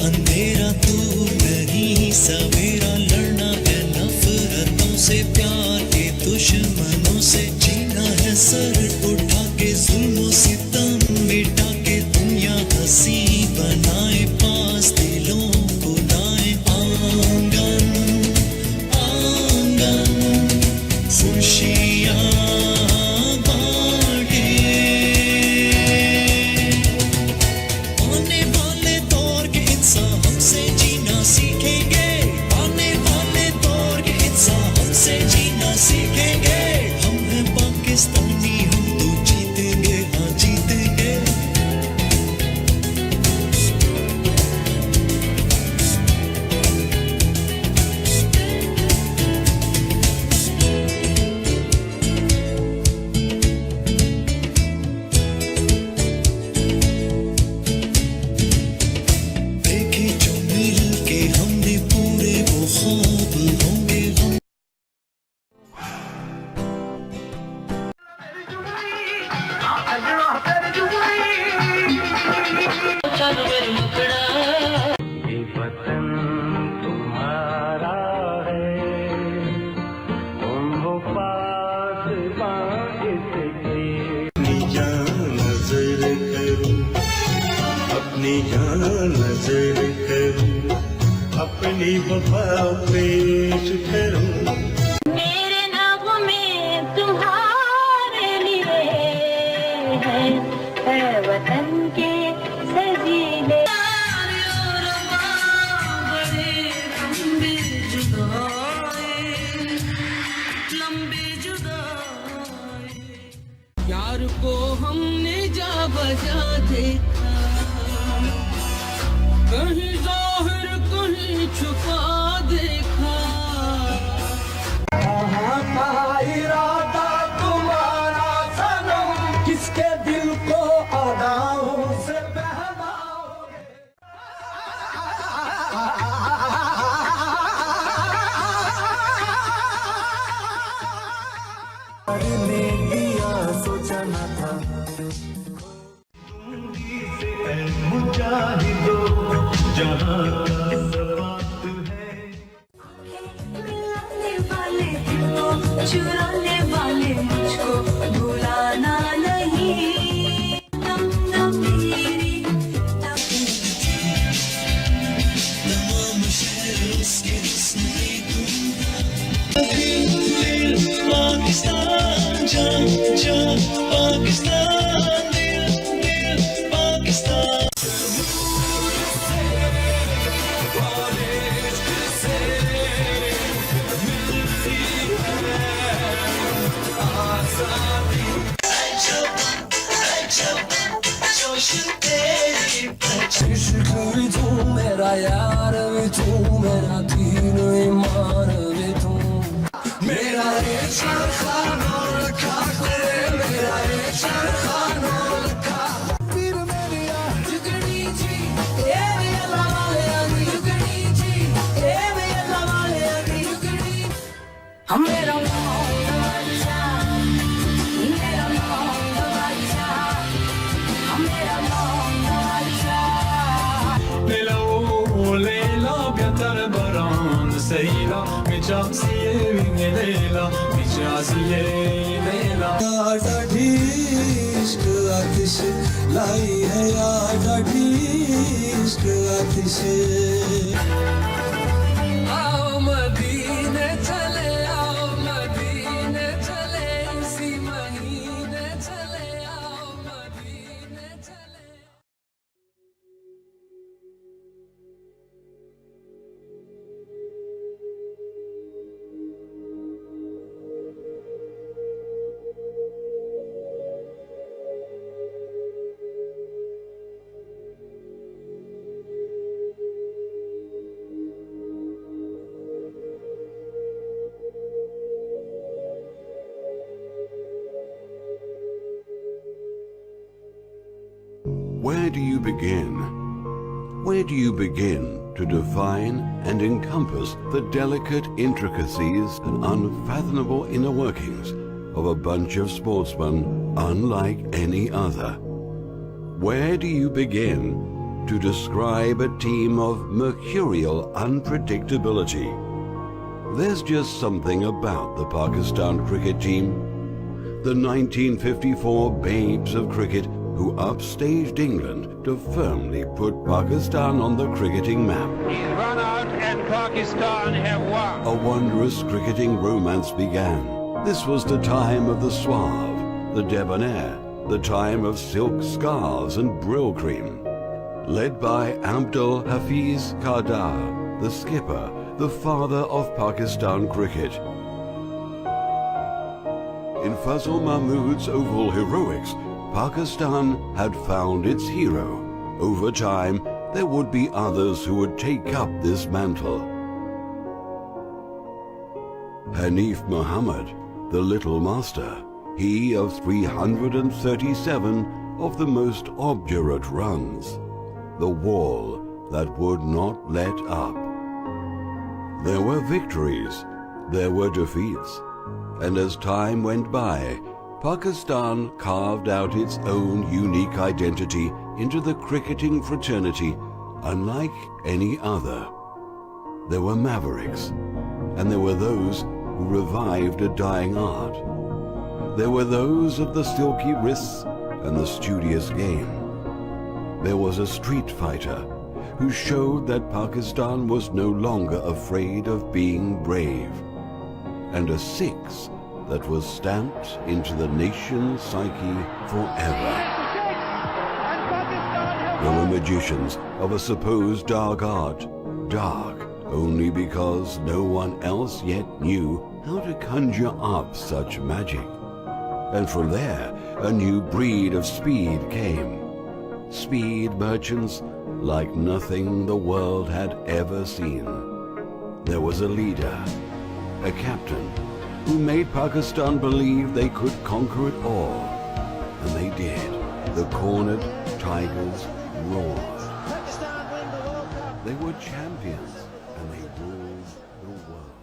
अंधेरा दूर नहीं, सवेरा लड़ना है नफरतों से, प्यार के दुश्मनों से। जीना है सर उठा के, जुल्म सितम मिटा के, दुनिया हंसी बनाए, पास दिलों को लाए। आंगन आंगन खुशियाँ बांटे। आने वाले दौर के इंसान हमसे जीना सीखेंगे। आने वाले दौर के इंसान हमसे जीना सीखेंगे। हम हैं पाकिस्तानी, हम तो जीतेंगे, हाँ जीतेंगे। देखे जो मिल के हमने पूरे वो ख्वाब होंगे हम। अपनी जान नजर करूं, अपनी जान नजर करूं, अपनी वफा पेश करूं। मेरे नाम में तुम्हारे लिए है वतन के सजीले। यार को हमने जा बजा देखा, कहीं जाहिर कहीं छुपा देखा। कहाँ का इरादा तुम्हारा सनम, किसके दिल को अदाओं से बहलाओगे। ने दिया सोचा न था, मुजाहिदो जहां का सवात है। मिलाने वाले दिलों, चुराने वाले मुझको भुलाना नहीं। दम दम मेरी तमाम शहर उसके हुस्न में गुम था। मेरा दीन ईमान वे तू मेरा एक खानो रखा मेरा एक खानो रखा फिर मेरी जुगड़ी जी ए मेरा वाले जुगड़ी जी ए मेरा वाले जुगड़ी हम मेरा Seyla, mecasiye vinge Leyla, mecasiye Leyla. यार इश्क आतिश लाई है यार इश्क आतिश आओ मदीने चले इसी महीने चले आओ मदीने चले Where do you begin? Where do you begin to define and encompass the delicate intricacies and unfathomable inner workings of a bunch of sportsmen unlike any other? Where do you begin to describe a team of mercurial unpredictability? There's just something about the Pakistan cricket team. The 1954 babes of cricket who upstaged England to firmly put Pakistan on the cricketing map. He's run out and Pakistan have won. A wondrous cricketing romance began. This was the time of the suave, the debonair, the time of silk scarves and brill cream. Led by Abdul Hafiz Kardar, the skipper, the father of Pakistan cricket. In Fazl Mahmood's oval heroics, Pakistan had found its hero. Over time, there would be others who would take up this mantle. Hanif Muhammad, the Little Master, he of 337 of the most obdurate runs, the wall that would not let up. There were victories, there were defeats, and as time went by, Pakistan carved out its own unique identity into the cricketing fraternity unlike any other. There were mavericks, and there were those who revived a dying art. There were those of the silky wrists and the studious game. There was a street fighter who showed that Pakistan was no longer afraid of being brave, and a six that was stamped into the nation's psyche forever. There were magicians of a supposed dark art, dark only because no one else yet knew how to conjure up such magic. And from there, a new breed of speed came. Speed merchants like nothing the world had ever seen. There was a leader, a captain, who made Pakistan believe they could conquer it all. And they did. The cornered tigers roared. They were champions, and they ruled the world.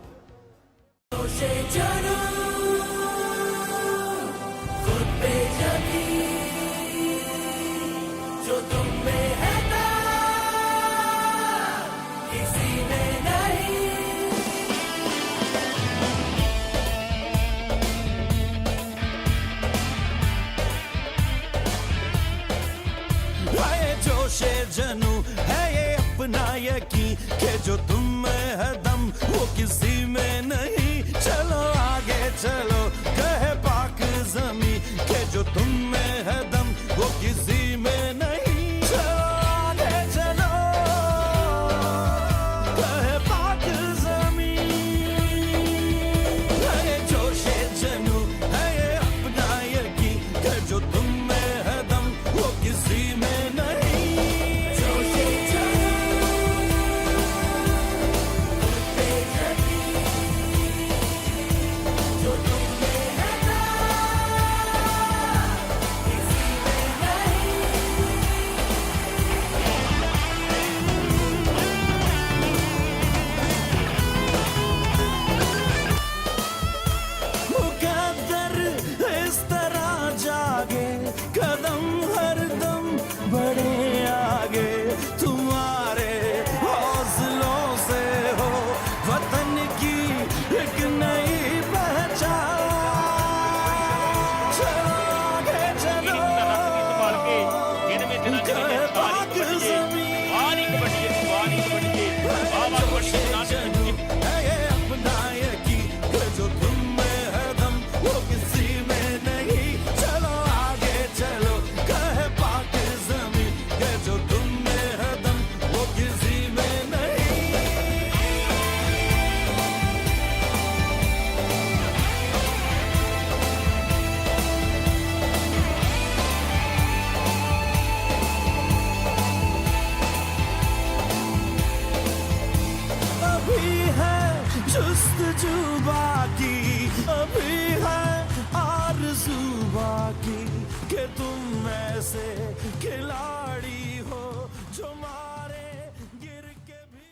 जनू है ये अपना यकीन कि जो तुम में है दम वो किसी में नहीं चलो आगे चलो कहे पाक ज़मीं कि जो तुम में है दम वो किसी में नहीं चलो आगे चलो कहे पाक ज़मीं है ये जोशे जनू है ये अपना यकीन कि जो तुम में है दम वो किसी में नहीं जुस्तजू बाकी अभी है आरज़ू बाकी कि तुम ऐसे खिलाड़ी हो जो मारे गिर के भी।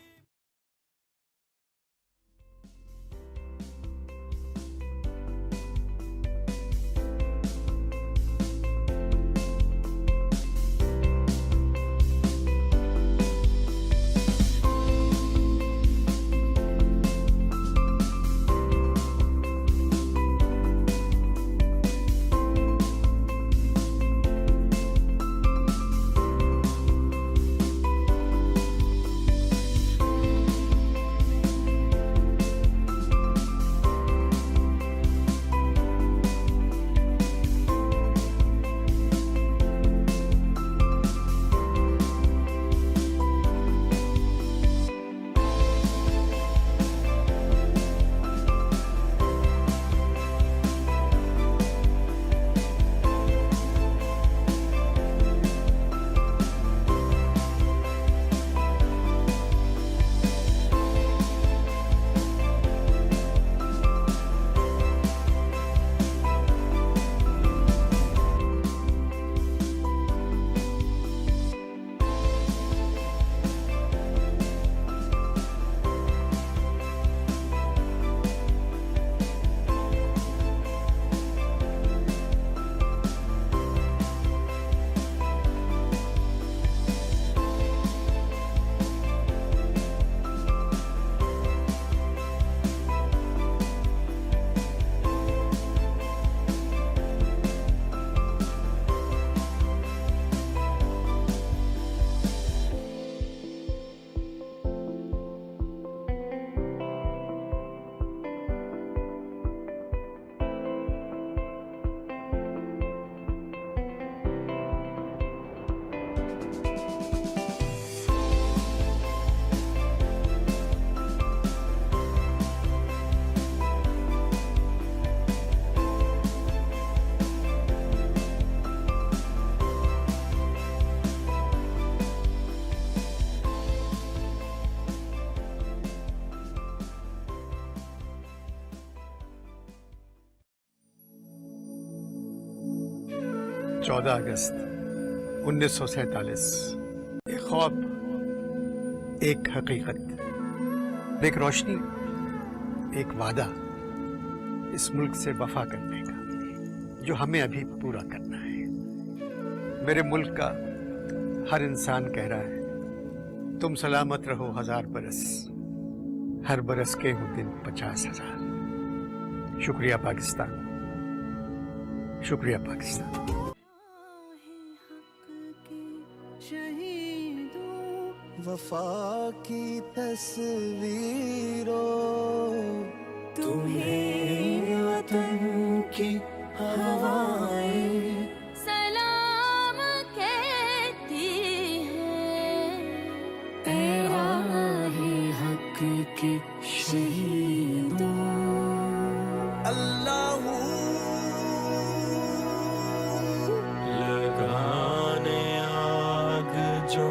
चौदह अगस्त 1947 एक ख्वाब, एक हकीकत, एक रोशनी, एक वादा इस मुल्क से वफा करने का जो हमें अभी पूरा करना है। मेरे मुल्क का हर इंसान कह रहा है तुम सलामत रहो 1000 बरस, हर बरस के हो दिन 50,000। शुक्रिया पाकिस्तान, शुक्रिया पाकिस्तान। वफा की तस्वीरों तुम्हें वतन की हवाएं सलाम कहती है। तेरा है हक के शहीदों। अल्लाह लगाने आग जो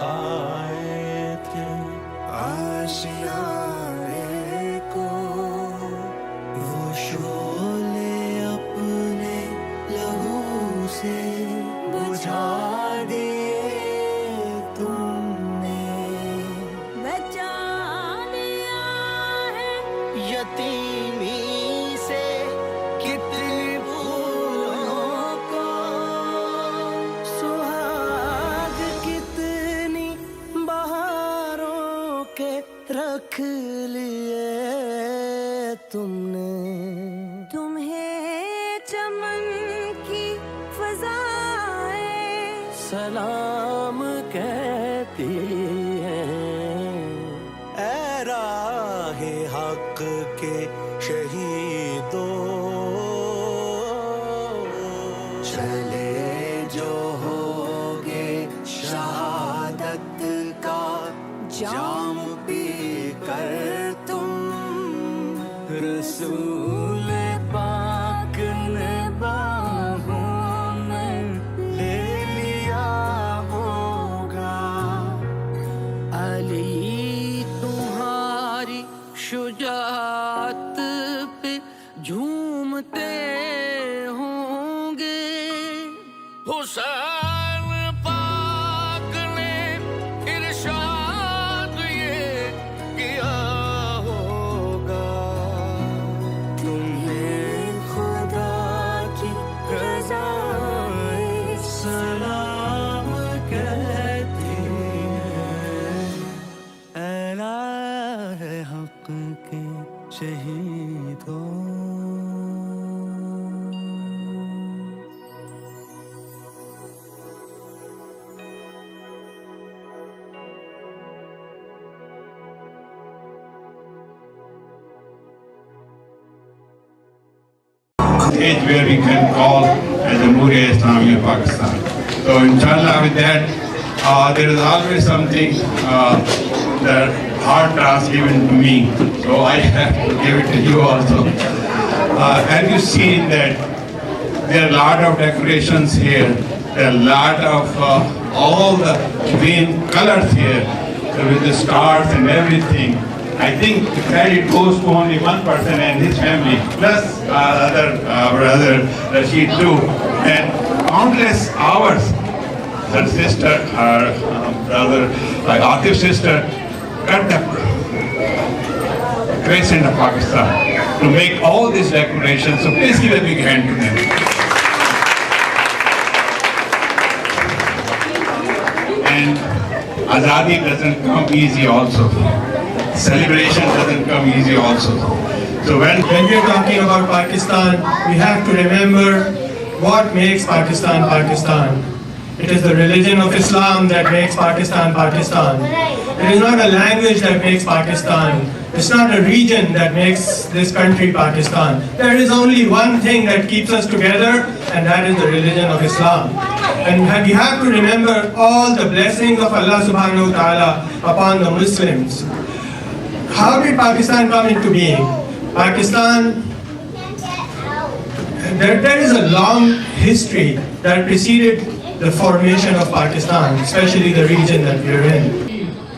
आए थे आशियाने को, वो शोले अपने लहू से बुझा दिए तुमने। बचा लिया है यतीमी से कितनी भूलों को, सुहाग कितनी बहारों के रख लिए तुमने। तुम्हें चमन की फज़ाएं सलाम कहती हैं। ऐ राहे हक के शहीदों, चले जो होगे शहादत का जाम पी कर तुम, रसूल पाक ने बाहों में ले लिया होगा। अली तुम्हारी शुजा हक के शहीदों Stage where we can call as a Muria Islami in Pakistan. So inshallah with that, there is always something that hard task given to me. So I have to give it to you also. Have you seen that there are a lot of decorations here, there are a lot of all the green colors here with the stars and everything. I think the credit goes to only one person and his family, plus other brother Rashid too, and countless hours. Her sister, her brother, Atif's sister, cut the crescent of Pakistan to make all these decorations. So please give a big hand to them. And Azadi doesn't come easy also. Celebration doesn't come easy also. So when we are talking about Pakistan, we have to remember what makes Pakistan Pakistan. It is the religion of Islam that makes Pakistan Pakistan. It is not a language that makes Pakistan. It's not a region that makes this country Pakistan. There is only one thing that keeps us together, and that is the religion of Islam. And we have to remember all the blessings of Allah subhanahu wa ta'ala upon the Muslims. How did Pakistan come into being? Pakistan, there is a long history that preceded the formation of Pakistan, especially the region that we are in.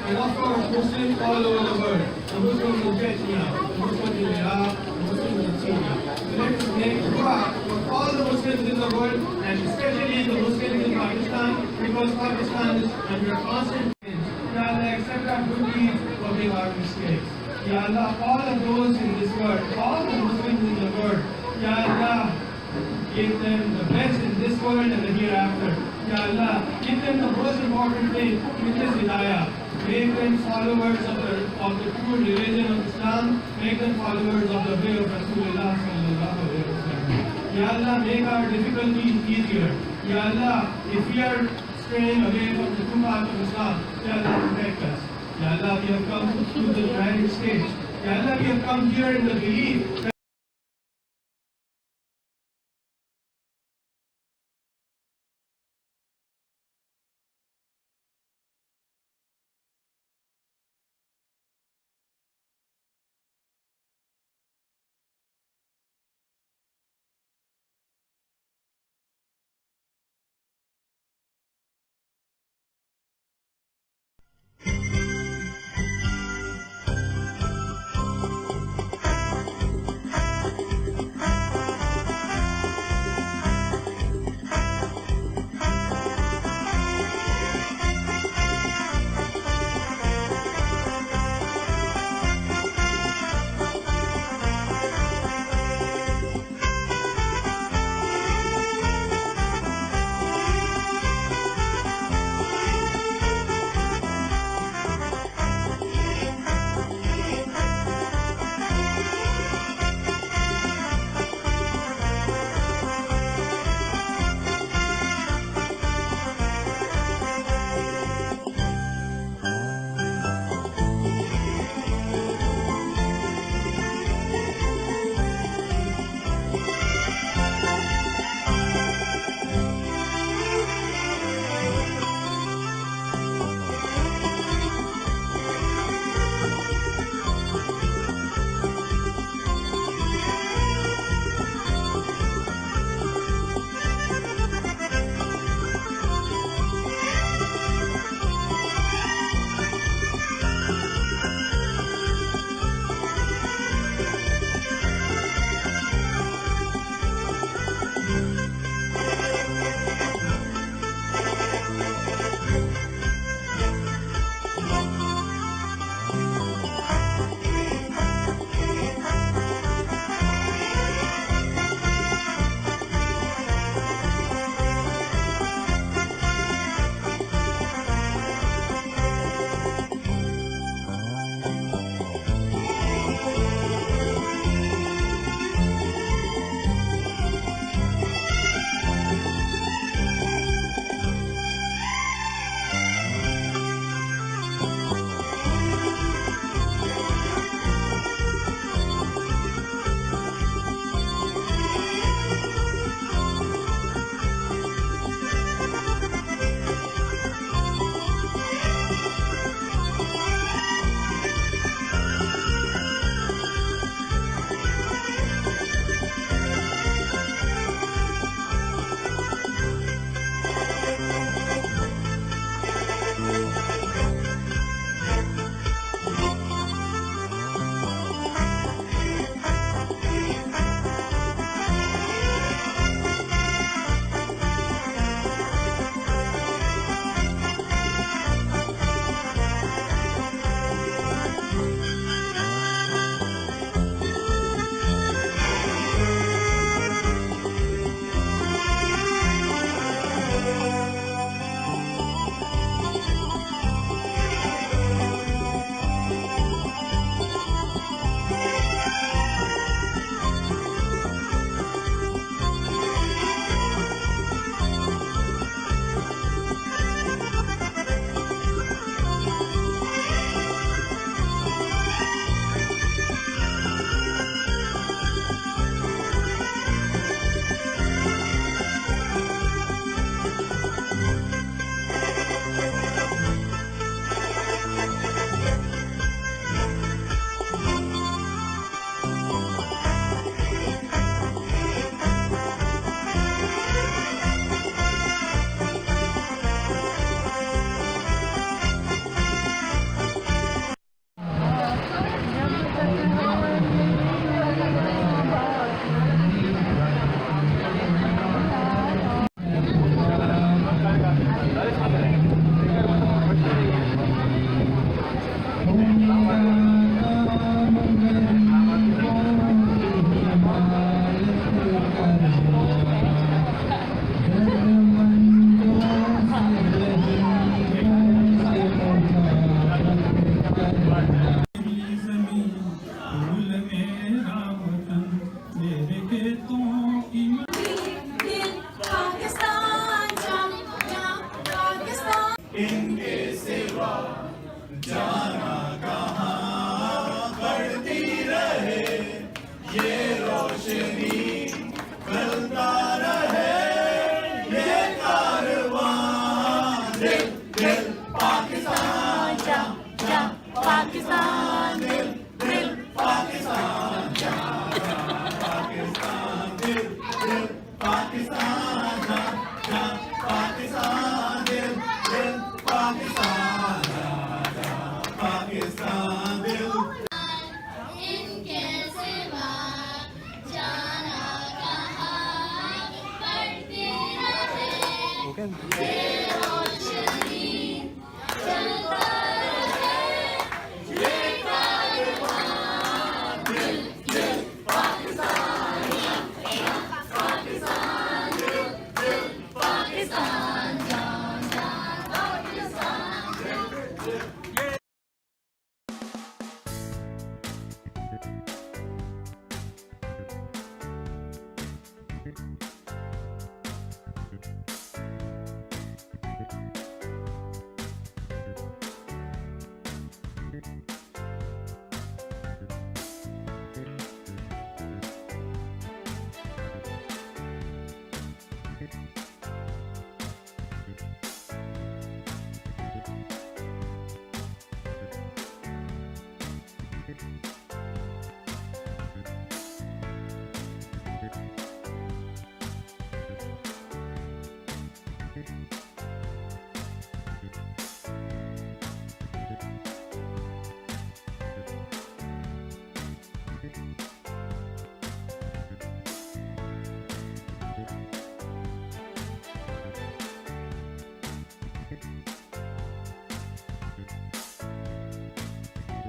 And of course, Muslims all over the world. The Muslims in Chechnya, the Muslims in Iraq, the Muslims in Syria. So let's make dua for all the Muslims in the world, and especially the Muslims in Pakistan, because Pakistan is under constant change. Ya Allah, accept our good deeds, forgive our mistakes. Ya Allah, all of those in this world, all the Muslims in the world, Ya Allah, give them the best in this world and the hereafter. Ya Allah, give them the most important thing, which is hidayah. Make them followers of the true religion of Islam. Make them followers of the way of Rasulullah sallallahu alaihi wasallam. Ya Allah, make our difficulties easier. Ya Allah, if we are straying away from the true path of Islam, Ya Allah, protect us. Ya Allah, we have come to the United States. Ya Allah, we have come here in the belief that